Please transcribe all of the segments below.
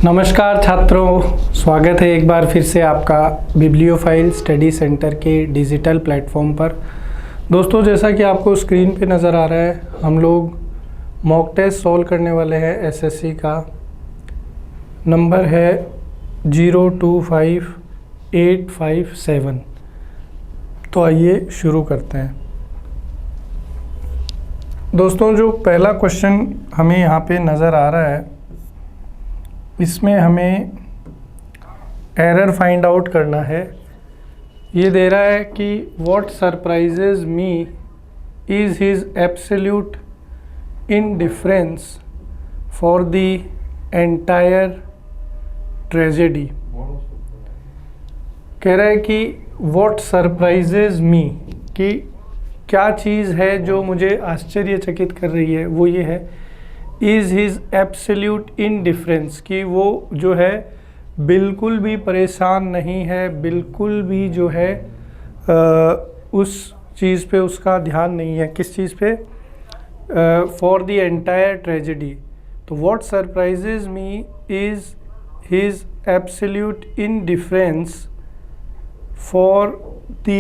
नमस्कार छात्रों, स्वागत है एक बार फिर से आपका बिब्लियोफाइल स्टडी सेंटर के डिजिटल प्लेटफॉर्म पर। दोस्तों, जैसा कि आपको स्क्रीन पे नज़र आ रहा है, हम लोग मॉक टेस्ट सॉल्व करने वाले हैं। एसएससी का नंबर है 025857। तो आइए शुरू करते हैं। दोस्तों, जो पहला क्वेश्चन हमें यहाँ पे नज़र आ रहा है, इसमें हमें एरर फाइंड आउट करना है। ये दे रहा है कि what surprises me is his absolute indifference for the entire tragedy. कह रहा है कि व्हाट सरप्राइजेज मी, कि क्या चीज़ है जो मुझे आश्चर्यचकित कर रही है। वो ये है इज़ हिज एब्सोल्यूट इनडिफरेंस, कि वो जो है बिल्कुल भी परेशान नहीं है, बिल्कुल भी जो है उस चीज़ पे उसका ध्यान नहीं है। किस चीज़ पे? For the entire tragedy. तो what surprises me is his absolute indifference for the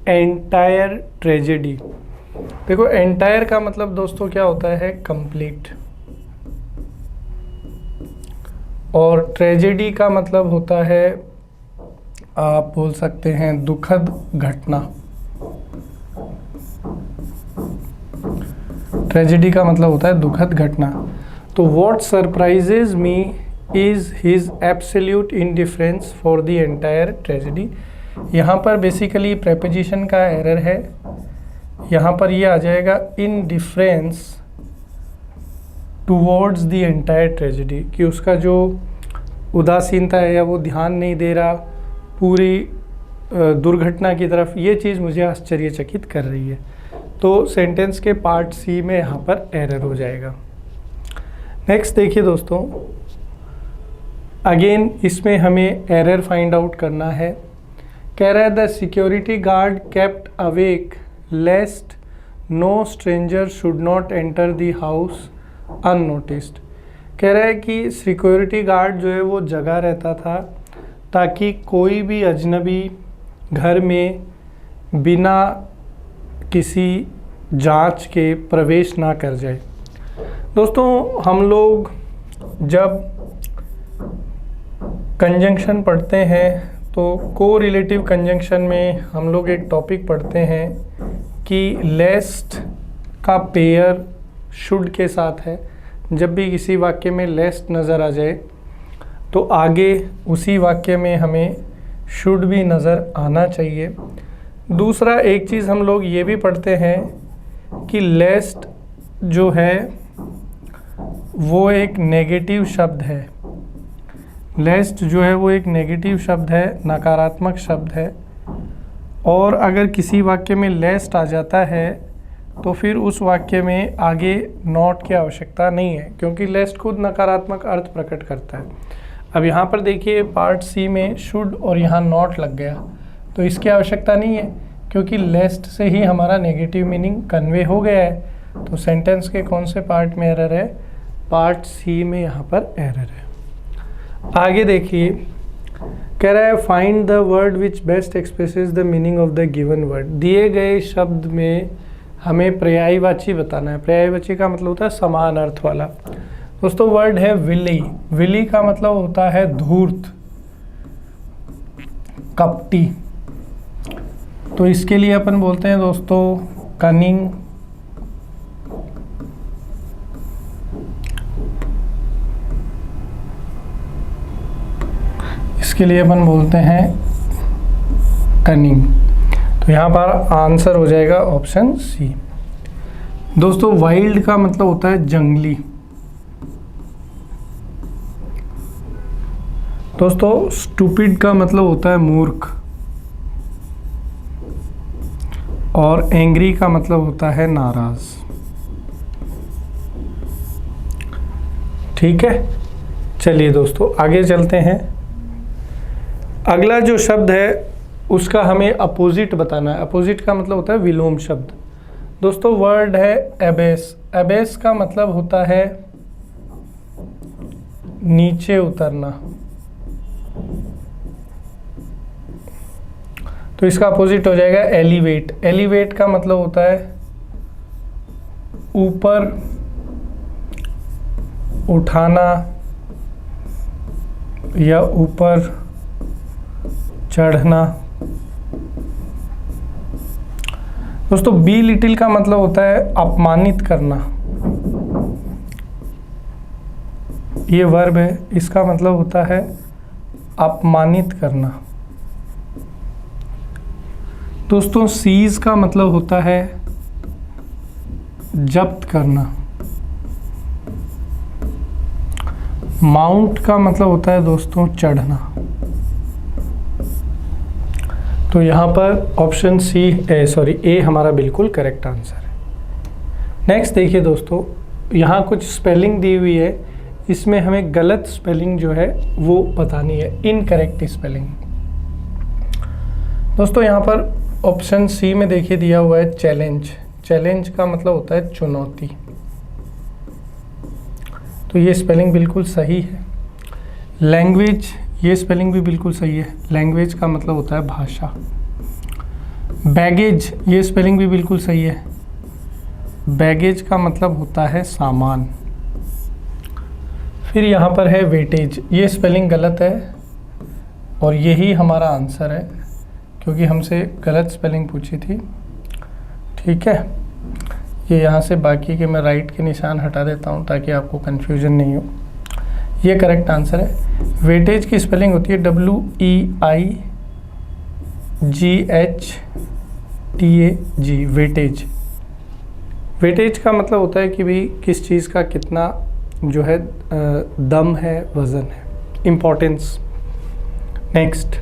entire tragedy. देखो, एंटायर का मतलब दोस्तों क्या होता है? कंप्लीट। और ट्रेजेडी का मतलब होता है, आप बोल सकते हैं, दुखद घटना। ट्रेजेडी का मतलब होता है दुखद घटना। तो what surprises me is his absolute indifference for the entire tragedy. यहाँ पर बेसिकली प्रेपोजिशन का एरर है। यहाँ पर ये आ जाएगा indifference towards the entire tragedy, कि उसका जो उदासीनता है या वो ध्यान नहीं दे रहा पूरी दुर्घटना की तरफ, ये चीज़ मुझे आश्चर्यचकित कर रही है। तो सेंटेंस के पार्ट सी में यहाँ पर एरर हो जाएगा। नेक्स्ट देखिए दोस्तों, अगेन इसमें हमें एरर फाइंड आउट करना है। कह रहा है the security guard kept awake lest no stranger should not enter the house unnoticed. कह रहा है कि सिक्योरिटी गार्ड जो है वो जगा रहता था ताकि कोई भी अजनबी घर में बिना किसी जांच के प्रवेश ना कर जाए। दोस्तों, हम लोग जब कंजंक्शन पढ़ते हैं तो को रिलेटिव कंजंक्शन में हम लोग एक टॉपिक पढ़ते हैं कि लेस्ट का पेयर शुड के साथ है। जब भी किसी वाक्य में लेस्ट नज़र आ जाए तो आगे उसी वाक्य में हमें शुड भी नज़र आना चाहिए। दूसरा एक चीज़ हम लोग ये भी पढ़ते हैं कि लेस्ट जो है वो एक नेगेटिव शब्द है। लेस्ट जो है वो एक नेगेटिव शब्द है, नकारात्मक शब्द है। और अगर किसी वाक्य में लेस्ट आ जाता है तो फिर उस वाक्य में आगे नॉट की आवश्यकता नहीं है, क्योंकि लेस्ट खुद नकारात्मक अर्थ प्रकट करता है। अब यहाँ पर देखिए पार्ट सी में शुड और यहाँ नॉट लग गया, तो इसकी आवश्यकता नहीं है, क्योंकि लेस्ट से ही हमारा नेगेटिव मीनिंग कन्वे हो गया है। तो सेंटेंस के कौन से पार्ट में एरर है? पार्ट सी में यहाँ पर एरर है। आगे देखिए, कह रहा है find the word which best expresses the meaning of the given word. दिए गए शब्द में हमें पर्यायवाची बताना है। पर्यायवाची का मतलब होता है समान अर्थ वाला। दोस्तों, वर्ड है विली। विली का मतलब होता है धूर्त, कपटी। तो इसके लिए अपन बोलते हैं दोस्तों कनिंग। इसके लिए अपन बोलते हैं कनिंग। तो यहाँ पर आंसर हो जाएगा ऑप्शन सी। दोस्तों, वाइल्ड का मतलब होता है जंगली। दोस्तों, स्टूपिड का मतलब होता है मूर्ख। और एंग्री का मतलब होता है नाराज। ठीक है, चलिए दोस्तों आगे चलते हैं। अगला जो शब्द है उसका हमें अपोजिट बताना है। अपोजिट का मतलब होता है विलोम शब्द। दोस्तों, वर्ड है एबेस। एबेस का मतलब होता है नीचे उतरना, तो इसका अपोजिट हो जाएगा एलिवेट। एलिवेट का मतलब होता है ऊपर उठाना या ऊपर चढ़ना। दोस्तों बी लिटिल का मतलब होता है अपमानित करना, ये वर्ब है, इसका मतलब होता है अपमानित करना। दोस्तों सीज का मतलब होता है जब्त करना। माउंट का मतलब होता है दोस्तों चढ़ना। तो यहाँ पर ऑप्शन ए हमारा बिल्कुल करेक्ट आंसर है। नेक्स्ट देखिए दोस्तों, यहाँ कुछ स्पेलिंग दी हुई है, इसमें हमें गलत स्पेलिंग जो है वो बतानी है, इनकरेक्ट स्पेलिंग। दोस्तों यहाँ पर ऑप्शन सी में देखिए दिया हुआ है चैलेंज। चैलेंज का मतलब होता है चुनौती, तो ये स्पेलिंग बिल्कुल सही है। लैंग्वेज, ये स्पेलिंग भी बिल्कुल सही है। लैंग्वेज का मतलब होता है भाषा। बैगेज, ये स्पेलिंग भी बिल्कुल सही है। बैगेज का मतलब होता है सामान। फिर यहाँ पर है वेटेज, ये स्पेलिंग गलत है और यही हमारा आंसर है, क्योंकि हमसे गलत स्पेलिंग पूछी थी। ठीक है, ये यहाँ से बाकी के मैं राइट के निशान हटा देता हूँ ताकि आपको कन्फ्यूजन नहीं हो। ये करेक्ट आंसर है। वेटेज की स्पेलिंग होती है WEIGHTAG, वेटेज। वेटेज का मतलब होता है कि भाई किस चीज़ का कितना जो है दम है, वज़न है, इम्पोर्टेंस। नेक्स्ट,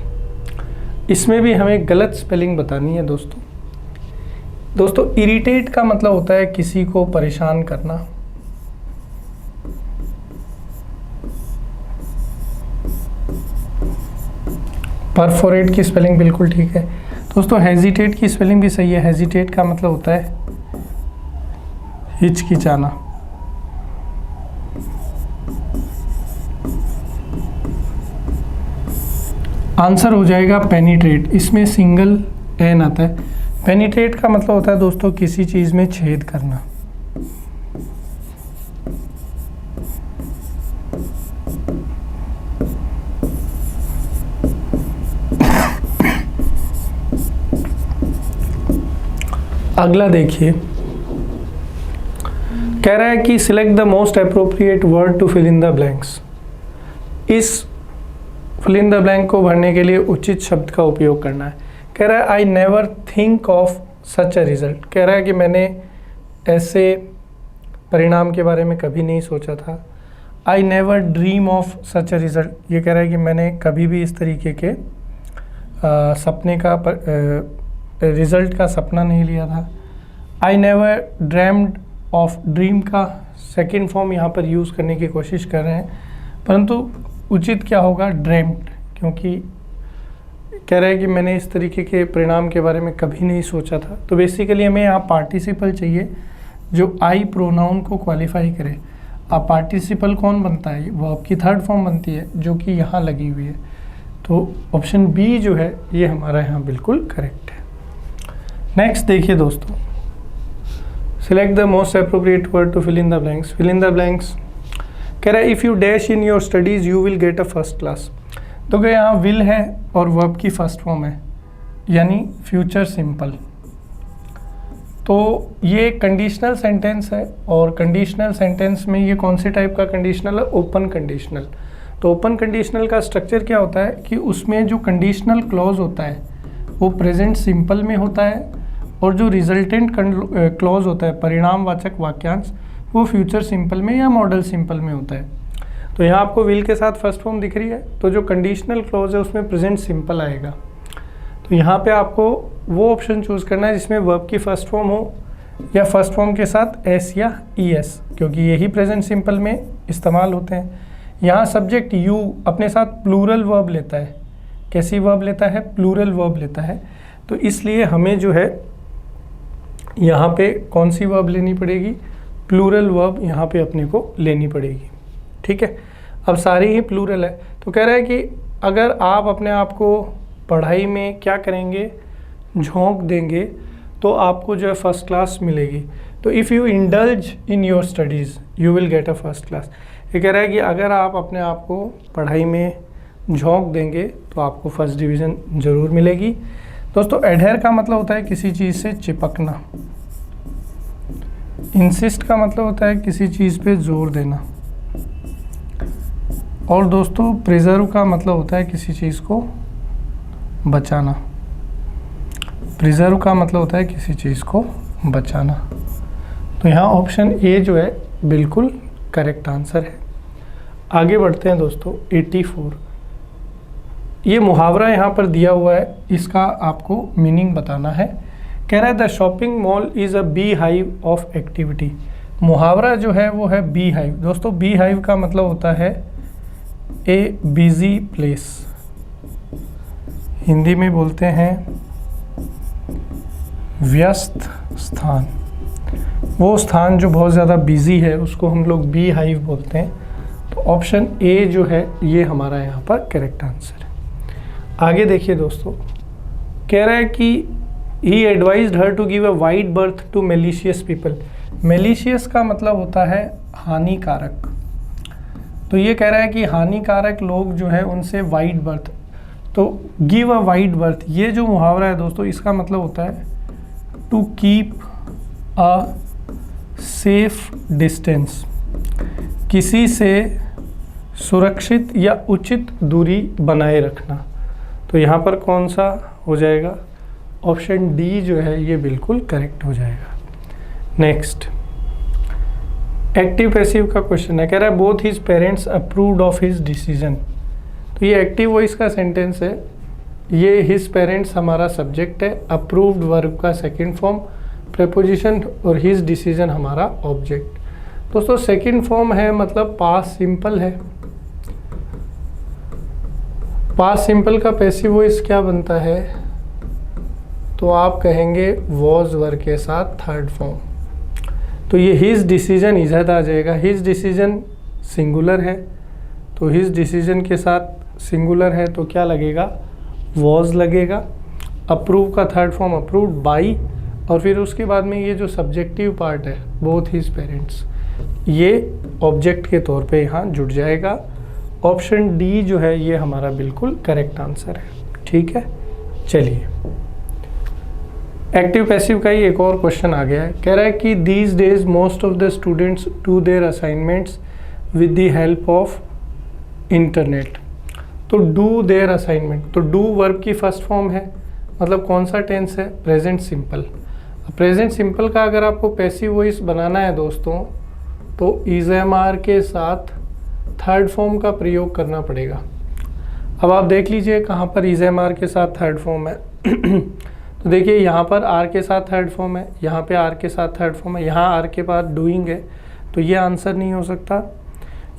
इसमें भी हमें गलत स्पेलिंग बतानी है दोस्तों। इरिटेट का मतलब होता है किसी को परेशान करना। परफोरेट की स्पेलिंग बिल्कुल ठीक है दोस्तों। हेजिटेट की स्पेलिंग भी सही है। हेजिटेट का मतलब होता है हिचकिचाना। आंसर हो जाएगा पेनिट्रेट, इसमें सिंगल एन आता है। पेनिट्रेट का मतलब होता है दोस्तों किसी चीज़ में छेद करना। अगला देखिए, कह रहा है कि select the most appropriate word to fill in the blanks. इस फिल इन द ब्लैंक को भरने के लिए उचित शब्द का उपयोग करना है। कह रहा है I never think of such a result. कह रहा है कि मैंने ऐसे परिणाम के बारे में कभी नहीं सोचा था। I never dream of such a result, ये कह रहा है कि मैंने कभी भी इस तरीके के सपने का रिजल्ट का सपना नहीं लिया था। I never dreamed of, dream का सेकेंड फॉर्म यहाँ पर यूज़ करने की कोशिश कर रहे हैं, परंतु उचित क्या होगा, ड्रीम्ड, क्योंकि कह रहा है कि मैंने इस तरीके के परिणाम के बारे में कभी नहीं सोचा था। तो बेसिकली हमें यहाँ पार्टिसिपल चाहिए जो आई प्रोनाउन को क्वालिफाई करे। अब पार्टिसिपल कौन बनता है, वो आपकी थर्ड फॉर्म बनती है जो कि यहाँ लगी हुई है। तो ऑप्शन बी जो है ये हमारा यहाँ बिल्कुल करेक्ट है। नेक्स्ट देखिए दोस्तों, select the most appropriate word to fill in the blanks. Fill in the blanks कह रहा है if you dash in your studies you will get a first class. तो क्या यहाँ विल है और वर्ब की फर्स्ट फॉर्म है, यानी फ्यूचर सिंपल। तो ये कंडीशनल सेंटेंस है और कंडीशनल सेंटेंस में ये कौन से टाइप का कंडीशनल है, ओपन कंडीशनल। तो ओपन कंडीशनल का स्ट्रक्चर क्या होता है कि उसमें जो कंडीशनल क्लॉज होता है वो प्रेजेंट सिंपल में होता है और जो रिजल्टेंट क्लॉज होता है, परिणामवाचक वाक्यांश, वो फ्यूचर सिंपल में या मॉडल सिंपल में होता है। तो यहाँ आपको विल के साथ फर्स्ट फॉर्म दिख रही है, तो जो कंडीशनल क्लॉज है उसमें प्रेजेंट सिंपल आएगा। तो यहाँ पे आपको वो ऑप्शन चूज़ करना है जिसमें वर्ब की फर्स्ट फॉर्म हो या फर्स्ट फॉर्म के साथ एस या ई एस, क्योंकि यही प्रेजेंट सिंपल में इस्तेमाल होते हैं। यहाँ सब्जेक्ट यू अपने साथ प्लूरल वर्ब लेता है। कैसी वर्ब लेता है, प्लूरल वर्ब लेता है। तो इसलिए हमें जो है यहाँ पे कौन सी वर्ब लेनी पड़ेगी, प्लूरल वर्ब यहाँ पे अपने को लेनी पड़ेगी। ठीक है, अब सारी ही प्लूरल है। तो कह रहा है कि अगर आप अपने आप को पढ़ाई में क्या करेंगे, झोंक देंगे, तो आपको जो है फर्स्ट क्लास मिलेगी। तो if you indulge in your studies you will get a first class. ये कह रहा है कि अगर आप अपने आप को पढ़ाई में झोंक देंगे तो आपको फर्स्ट डिवीज़न ज़रूर मिलेगी। दोस्तों एडहेर का मतलब होता है किसी चीज़ से चिपकना, इंसिस्ट का मतलब होता है किसी चीज़ पे जोर देना, और दोस्तों प्रिजर्व का मतलब होता है किसी चीज़ को बचाना। प्रिजर्व का मतलब होता है किसी चीज़ को बचाना। तो यहाँ ऑप्शन ए जो है बिल्कुल करेक्ट आंसर है। आगे बढ़ते हैं दोस्तों 84। ये मुहावरा यहाँ पर दिया हुआ है, इसका आपको मीनिंग बताना है। कह रहा है the shopping mall is a bee hive of activity. मुहावरा जो है वो है बी हाइव। दोस्तों बी हाइव का मतलब होता है ए बिजी प्लेस, हिंदी में बोलते हैं व्यस्त स्थान। वो स्थान जो बहुत ज़्यादा बिजी है उसको हम लोग बी हाइव बोलते हैं। तो ऑप्शन ए जो है ये हमारा यहाँ पर करेक्ट आंसर है। आगे देखिए दोस्तों, कह रहा है कि he advised her to give a wide berth to malicious people. Malicious का मतलब होता है हानिकारक। तो ये कह रहा है कि हानिकारक लोग जो है उनसे वाइड बर्थ, तो गिव अ वाइड बर्थ, ये जो मुहावरा है दोस्तों इसका मतलब होता है to keep a safe distance, किसी से सुरक्षित या उचित दूरी बनाए रखना। तो यहाँ पर कौन सा हो जाएगा, ऑप्शन डी जो है ये बिल्कुल करेक्ट हो जाएगा। नेक्स्ट एक्टिव पैसिव का क्वेश्चन है। कह रहा है both his parents approved of his decision. तो ये एक्टिव वॉइस का सेंटेंस है, ये हिज पेरेंट्स हमारा सब्जेक्ट है, अप्रूव्ड वर्ब का सेकंड फॉर्म प्रेपोजिशन, और हिज डिसीजन हमारा ऑब्जेक्ट। दोस्तों सेकंड फॉर्म है मतलब पास्ट सिंपल है। पास्ट सिंपल का पैसिव वॉइस क्या बनता है, तो आप कहेंगे वॉज वर्ब के साथ थर्ड फॉर्म। तो ये हिज डिसीजन इज़द आ जाएगा। हिज डिसीजन सिंगुलर है, तो हिज डिसीजन के साथ सिंगुलर है तो क्या लगेगा, वॉज लगेगा। अप्रूव का थर्ड फॉर्म अप्रूव्ड बाई, और फिर उसके बाद में ये जो सब्जेक्टिव पार्ट है बोथ हिज पेरेंट्स, ये ऑब्जेक्ट के तौर पे यहाँ जुड़ जाएगा। ऑप्शन डी जो है ये हमारा बिल्कुल करेक्ट आंसर है। ठीक है, चलिए एक्टिव पैसिव का ही एक और क्वेश्चन आ गया है। कह रहा है कि these days most of the students do their assignments with the help of internet. तो डू देयर असाइनमेंट, तो डू वर्ब की फर्स्ट फॉर्म है, मतलब कौन सा टेंस है, प्रेजेंट सिंपल। प्रेजेंट सिंपल का अगर आपको पैसिव वॉइस बनाना है दोस्तों तो इज़-एम-आर के साथ थर्ड फॉर्म का प्रयोग करना पड़ेगा। अब आप देख लीजिए कहाँ पर इज़-एम-आर के साथ थर्ड फॉर्म है। तो देखिए यहाँ पर आर के साथ थर्ड फॉर्म है, यहाँ पे आर के साथ थर्ड फॉर्म है, यहाँ आर के बाद डूइंग है, तो ये आंसर नहीं हो सकता।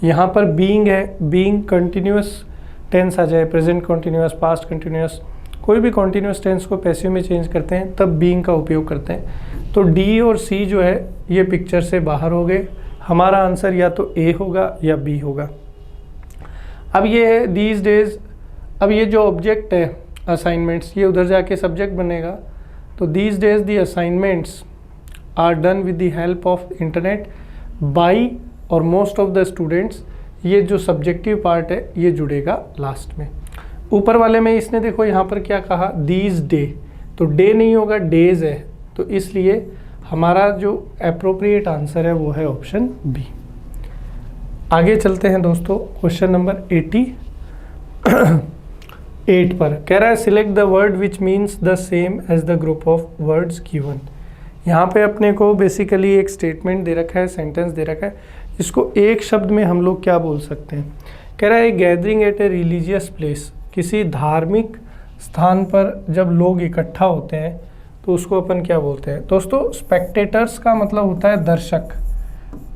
यहाँ पर बीइंग है, बीइंग कंटिन्यूस टेंस आ जाए, प्रेजेंट कंटिन्यूस, पास्ट कंटिन्यूस, कोई भी कंटिन्यूस टेंस को पैसिव में चेंज करते हैं तब बीइंग का उपयोग करते हैं। तो डी और सी जो है ये पिक्चर से बाहर हो गए। हमारा आंसर या तो ए होगा या बी होगा। अब ये है दीज डेज, अब ये जो ऑब्जेक्ट है असाइनमेंट्स, ये उधर जाके सब्जेक्ट बनेगा। तो these days the assignments are done with the help of internet by और मोस्ट ऑफ द स्टूडेंट्स, ये जो सब्जेक्टिव पार्ट है ये जुड़ेगा लास्ट में। ऊपर वाले में इसने देखो यहाँ पर क्या कहा, दीज डे, तो डे नहीं होगा डेज है, तो इसलिए हमारा जो एप्रोप्रिएट आंसर है वो है ऑप्शन बी। आगे चलते हैं दोस्तों क्वेश्चन नंबर 88 पर। कह रहा है select the word which means the same as the group of words given. यहाँ पे अपने को बेसिकली एक स्टेटमेंट दे रखा है, सेंटेंस दे रखा है, इसको एक शब्द में हम लोग क्या बोल सकते हैं। कह रहा है gathering at a religious place, किसी धार्मिक स्थान पर जब लोग इकट्ठा होते हैं तो उसको अपन क्या बोलते हैं। दोस्तों स्पेक्टेटर्स का मतलब होता है दर्शक,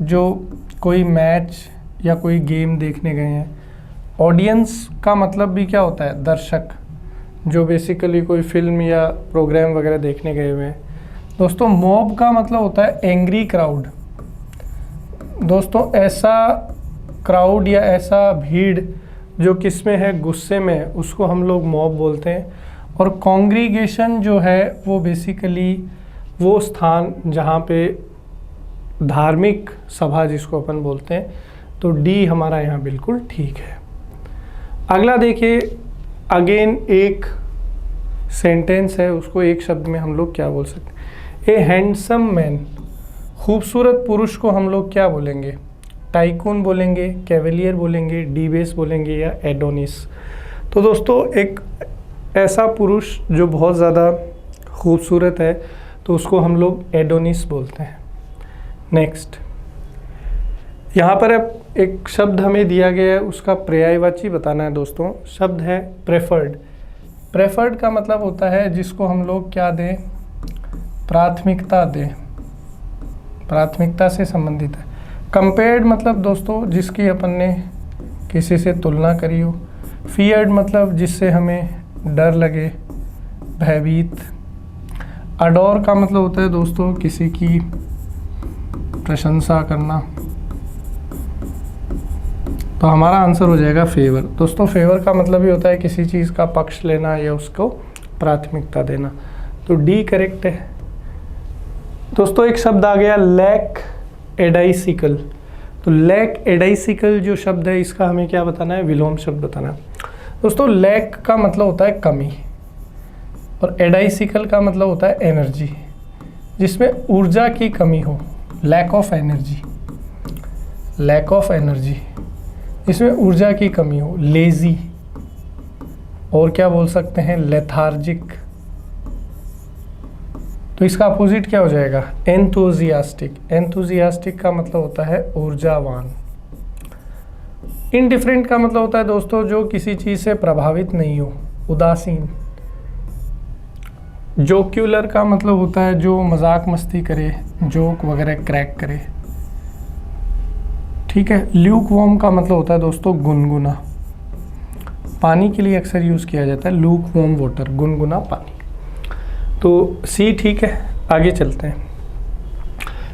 जो कोई मैच या कोई गेम देखने गए हैं। ऑडियंस का मतलब भी क्या होता है, दर्शक, जो बेसिकली कोई फिल्म या प्रोग्राम वगैरह देखने गए हुए हैं। दोस्तों मॉब का मतलब होता है एंग्री क्राउड। दोस्तों ऐसा क्राउड या ऐसा भीड़ जो किस में है, गुस्से में है, उसको हम लोग मॉब बोलते हैं। और कॉन्ग्रीगेशन जो है वो बेसिकली वो स्थान जहाँ पे धार्मिक सभा जिसको अपन बोलते हैं, तो डी हमारा यहाँ बिल्कुल ठीक है। अगला देखिए, अगेन एक सेंटेंस है, उसको एक शब्द में हम लोग क्या बोल सकते हैं? ए हैंडसम मैन, खूबसूरत पुरुष को हम लोग क्या बोलेंगे? टाइकून बोलेंगे, कैवेलियर बोलेंगे, डीबेस बोलेंगे या एडोनिस। तो दोस्तों एक ऐसा पुरुष जो बहुत ज़्यादा खूबसूरत है तो उसको हम लोग एडोनिस बोलते हैं। नेक्स्ट, यहाँ पर अब एक शब्द हमें दिया गया है, उसका पर्यायवाची बताना है दोस्तों। शब्द है प्रेफर्ड। प्रेफर्ड का मतलब होता है जिसको हम लोग क्या दें? प्राथमिकता दें, प्राथमिकता से संबंधित है। कंपेयर्ड मतलब दोस्तों जिसकी अपन ने किसी से तुलना करी हो। फियर्ड मतलब जिससे हमें डर लगे, भयभीत। अडोर का मतलब होता है दोस्तों किसी की प्रशंसा करना। तो हमारा आंसर हो जाएगा फेवर। दोस्तों फेवर का मतलब ही होता है किसी चीज़ का पक्ष लेना या उसको प्राथमिकता देना। तो डी करेक्ट है। दोस्तों एक शब्द आ गया लैक एडाइसिकल। तो लैक एडाइसिकल जो शब्द है इसका हमें क्या बताना है? विलोम शब्द बताना है। दोस्तों लैक का मतलब होता है कमी और एडाइसिकल का मतलब होता है एनर्जी, जिसमें ऊर्जा की कमी हो। Lack of energy, lack of energy, इसमें ऊर्जा की कमी हो। लेजी, और क्या बोल सकते हैं? लेथार्जिक। तो इसका अपोजिट क्या हो जाएगा? एंथुजियास्टिक। एंथुजियास्टिक का मतलब होता है ऊर्जावान। इनडिफरेंट का मतलब होता है दोस्तों जो किसी चीज़ से प्रभावित नहीं हो, उदासीन। जोक्यूलर का मतलब होता है जो मजाक मस्ती करे, जोक वगैरह क्रैक करे। ठीक है। ल्यूक वार्म का मतलब होता है दोस्तों गुनगुना। पानी के लिए अक्सर यूज़ किया जाता है लूक वार्म वाटर, गुनगुना पानी। तो सी ठीक है। आगे चलते हैं।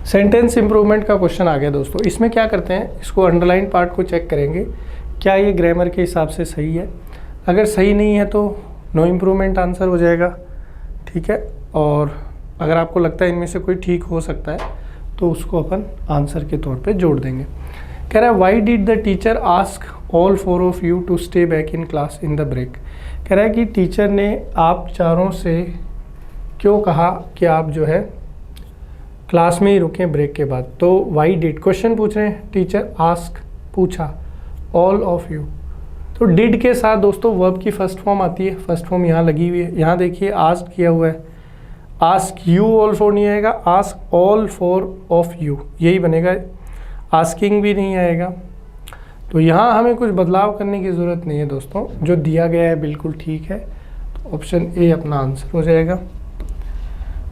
सेंटेंस इंप्रूवमेंट का क्वेश्चन आ गया दोस्तों। इसमें क्या करते हैं? इसको अंडरलाइन पार्ट को चेक करेंगे, क्या ये ग्रामर के हिसाब से सही है। अगर सही नहीं है तो नो इम्प्रूवमेंट आंसर हो जाएगा। ठीक है। और अगर आपको लगता है इनमें से कोई ठीक हो सकता है तो उसको अपन आंसर के तौर पे जोड़ देंगे। कह रहा है why did the teacher ask all 4 of you to stay back in class in the break. कह रहा है कि टीचर ने आप चारों से क्यों कहा कि आप जो है क्लास में ही रुकें ब्रेक के बाद। तो वाई डिड क्वेश्चन पूछ रहे हैं, टीचर आस्क पूछा, ऑल ऑफ यू। तो डिड के साथ दोस्तों वर्ब की फर्स्ट फॉर्म आती है, फर्स्ट फॉर्म यहाँ लगी हुई है। यहाँ देखिए आस्क किया हुआ है, आस्क यू ऑल फोर नहीं आएगा, आस्क ऑल 4 ऑफ यू यही बनेगा, आस्किंग भी नहीं आएगा। तो यहाँ हमें कुछ बदलाव करने की ज़रूरत नहीं है दोस्तों, जो दिया गया है बिल्कुल ठीक है। तो ऑप्शन ए अपना आंसर हो जाएगा।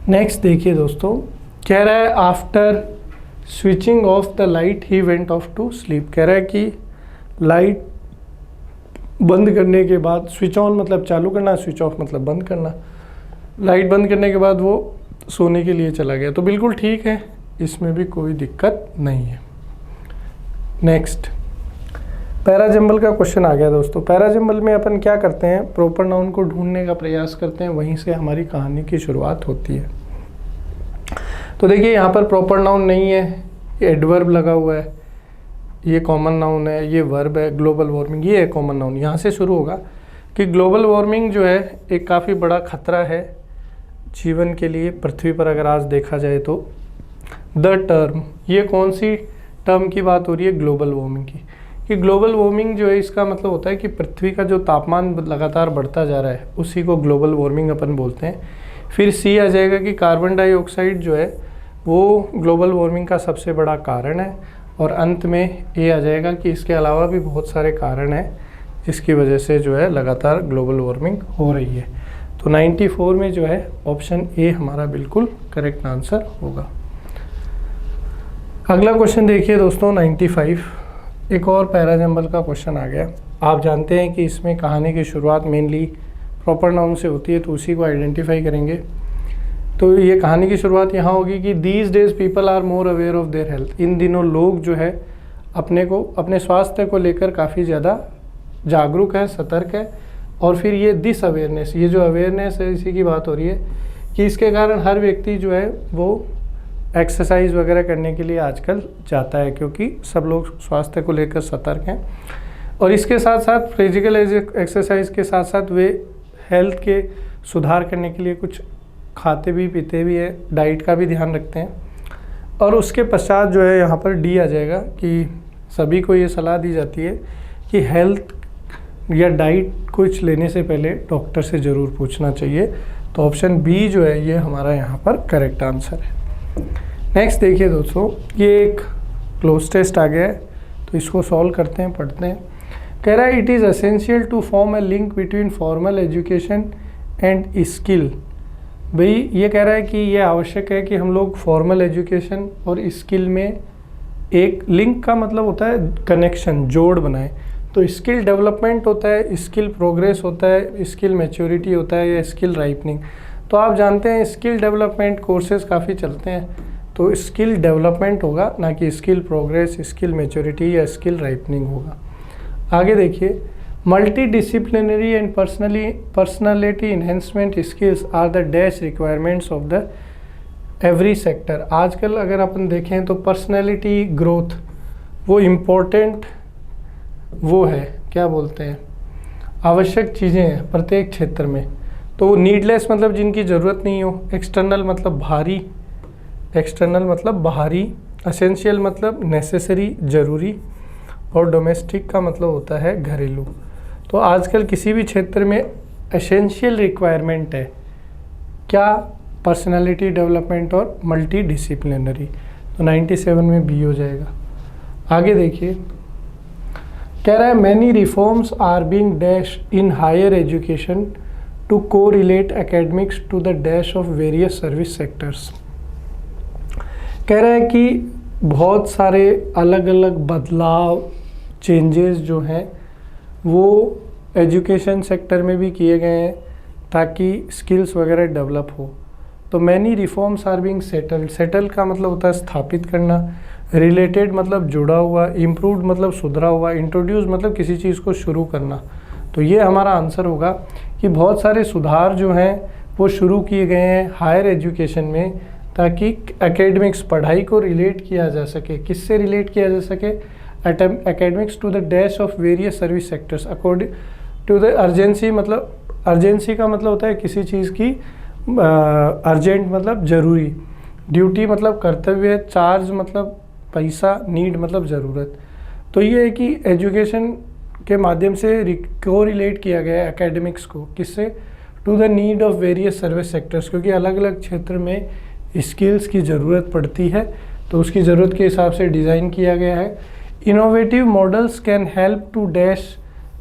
नेक्स्ट देखिए दोस्तों, कह रहा है after switching off the light he went off to sleep. कह रहा है कि लाइट बंद करने के बाद, स्विच ऑन मतलब चालू करना, स्विच ऑफ मतलब बंद करना, लाइट बंद करने के बाद वो सोने के लिए चला गया। तो बिल्कुल ठीक है, इसमें भी कोई दिक्कत नहीं है। नेक्स्ट पैराजंबल का क्वेश्चन आ गया दोस्तों। पैराजंबल में अपन क्या करते हैं? प्रॉपर नाउन को ढूंढने का प्रयास करते हैं, वहीं से हमारी कहानी की शुरुआत होती है। तो देखिए यहाँ पर प्रॉपर नाउन नहीं है, ये एडवर्ब लगा हुआ है, ये कॉमन नाउन है, ये वर्ब है। ग्लोबल वार्मिंग ये है कॉमन नाउन। यहाँ से शुरू होगा कि ग्लोबल वार्मिंग जो है एक काफ़ी बड़ा खतरा है जीवन के लिए पृथ्वी पर। अगर आज देखा जाए तो द टर्म, ये कौन सी टर्म की बात हो रही है? ग्लोबल वार्मिंग की। कि ग्लोबल वार्मिंग जो है इसका मतलब होता है कि पृथ्वी का जो तापमान लगातार बढ़ता जा रहा है, उसी को ग्लोबल वार्मिंग अपन बोलते हैं। फिर सी आ जाएगा कि कार्बन डाइऑक्साइड जो है वो ग्लोबल वार्मिंग का सबसे बड़ा कारण है। और अंत में ए आ जाएगा कि इसके अलावा भी बहुत सारे कारण हैं जिसकी वजह से जो है लगातार ग्लोबल वार्मिंग हो रही है। तो 94 में जो है ऑप्शन ए हमारा बिल्कुल करेक्ट आंसर होगा। अगला क्वेश्चन देखिए दोस्तों 95, एक और पैराजंबल का क्वेश्चन आ गया। आप जानते हैं कि इसमें कहानी की शुरुआत मेनली प्रॉपर नाउन से होती है, तो उसी को आइडेंटिफाई करेंगे। तो ये कहानी की शुरुआत यहाँ होगी कि these days people are more aware of their health. इन दिनों लोग जो है अपने स्वास्थ्य को लेकर काफ़ी ज़्यादा जागरूक है, सतर्क है। और फिर ये दिस अवेयरनेस, ये जो अवेयरनेस है इसी की बात हो रही है कि इसके कारण हर व्यक्ति जो है वो एक्सरसाइज वगैरह करने के लिए आजकल जाता है, क्योंकि सब लोग स्वास्थ्य को लेकर सतर्क हैं। और इसके साथ साथ फिजिकल एक्सरसाइज के साथ साथ वे हेल्थ के सुधार करने के लिए कुछ खाते भी पीते भी है, डाइट का भी ध्यान रखते हैं। और उसके पश्चात जो है यहाँ पर डी आ जाएगा कि सभी को ये सलाह दी जाती है कि हेल्थ या डाइट कुछ लेने से पहले डॉक्टर से ज़रूर पूछना चाहिए। तो ऑप्शन बी जो है ये हमारा यहाँ पर करेक्ट आंसर है। नेक्स्ट देखिए दोस्तों, ये एक क्लोज टेस्ट आ गया है, तो इसको सॉल्व करते हैं, पढ़ते हैं। कह रहा है it is essential to form a link between formal education and skill. भाई ये कह रहा है कि ये आवश्यक है कि हम लोग फॉर्मल एजुकेशन और स्किल में एक लिंक का मतलब होता है कनेक्शन, जोड़ बनाए। तो स्किल डेवलपमेंट होता है, स्किल प्रोग्रेस होता है, स्किल मैच्योरिटी होता है या स्किल राइपनिंग। तो आप जानते हैं स्किल डेवलपमेंट कोर्सेज काफ़ी चलते हैं, तो स्किल डेवलपमेंट होगा, ना कि स्किल प्रोग्रेस, स्किल मैच्योरिटी या स्किल राइपनिंग होगा। आगे देखिए, multidisciplinary and personality enhancement skills are the dash requirements of the every sector. आजकल अगर अपन देखें तो पर्सनालिटी ग्रोथ वो इम्पोर्टेंट वो है, क्या बोलते हैं, आवश्यक चीज़ें हैं प्रत्येक क्षेत्र में। तो वो नीडलेस मतलब जिनकी ज़रूरत नहीं हो, एक्सटर्नल मतलब बाहरी, एसेंशियल मतलब नेसेसरी ज़रूरी, और डोमेस्टिक का मतलब होता है घरेलू। तो आजकल किसी भी क्षेत्र में एसेंशियल रिक्वायरमेंट है क्या, पर्सनालिटी डेवलपमेंट और मल्टी डिसिप्लिनरी। तो 97 में बी हो जाएगा। आगे देखिए, कह रहा है many reforms are being dash in higher education to correlate academics to the dash of various service sectors. कह रहा है कि बहुत सारे अलग अलग बदलाव, चेंजेस जो हैं वो एजुकेशन सेक्टर में भी किए गए हैं ताकि स्किल्स वगैरह डेवलप हो। तो many reforms are being settle का मतलब होता है स्थापित करना, रिलेटेड मतलब जुड़ा हुआ, इम्प्रूव्ड मतलब सुधरा हुआ, इंट्रोड्यूस मतलब किसी चीज़ को शुरू करना। तो ये हमारा आंसर होगा कि बहुत सारे सुधार जो हैं वो शुरू किए गए हैं हायर एजुकेशन में, ताकि एकेडमिक्स पढ़ाई को रिलेट किया जा सके। किससे रिलेट किया जा सके, academics to the dash of various service sectors according to the urgency. मतलब अर्जेंसी का मतलब होता है किसी चीज़ की अर्जेंट मतलब ज़रूरी, ड्यूटी मतलब कर्तव्य, चार्ज मतलब पैसा, नीड मतलब ज़रूरत। तो ये है कि एजुकेशन के माध्यम से को रिलेट किया गया है एकेडमिक्स को, किससे, to the need of various service sectors, क्योंकि अलग अलग क्षेत्र में स्किल्स की ज़रूरत पड़ती है, तो उसकी ज़रूरत के हिसाब से डिज़ाइन किया गया है। Innovative models can help to dash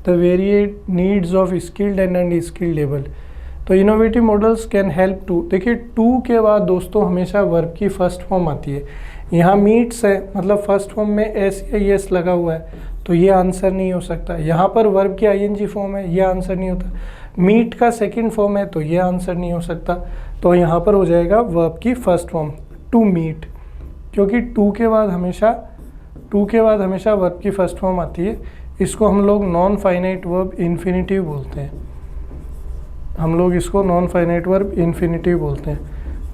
the varied needs of skilled and unskilled level. तो innovative models can help to, देखिए टू के बाद दोस्तों हमेशा वर्ब की फर्स्ट फॉर्म आती है। यहाँ मीट्स है मतलब फर्स्ट फॉर्म में एस या यस लगा हुआ है, तो ये आंसर नहीं हो सकता। यहाँ पर वर्ब की आईएनजी फॉर्म है, ये आंसर नहीं होता। मीट का सेकंड फॉर्म है, तो ये आंसर नहीं हो सकता। तो यहाँ पर हो जाएगा वर्ब की फर्स्ट फॉर्म टू मीट, क्योंकि टू के बाद हमेशा वर्ब की फर्स्ट फॉर्म आती है। इसको हम लोग नॉन फाइनाइट वर्ब इन्फिनिटिव बोलते हैं,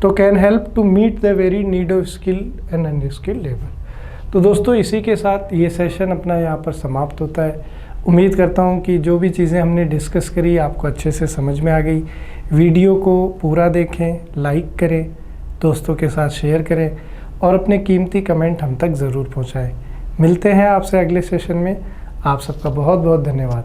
तो can help to meet the very need of skill and unskilled level. तो दोस्तों इसी के साथ ये सेशन अपना यहाँ पर समाप्त होता है। उम्मीद करता हूँ कि जो भी चीज़ें हमने डिस्कस करी आपको अच्छे से समझ में आ गई। वीडियो को पूरा देखें, लाइक करें, दोस्तों के साथ शेयर करें और अपने कीमती कमेंट हम तक ज़रूर पहुँचाएँ। मिलते हैं आपसे अगले सेशन में। आप सबका बहुत बहुत धन्यवाद।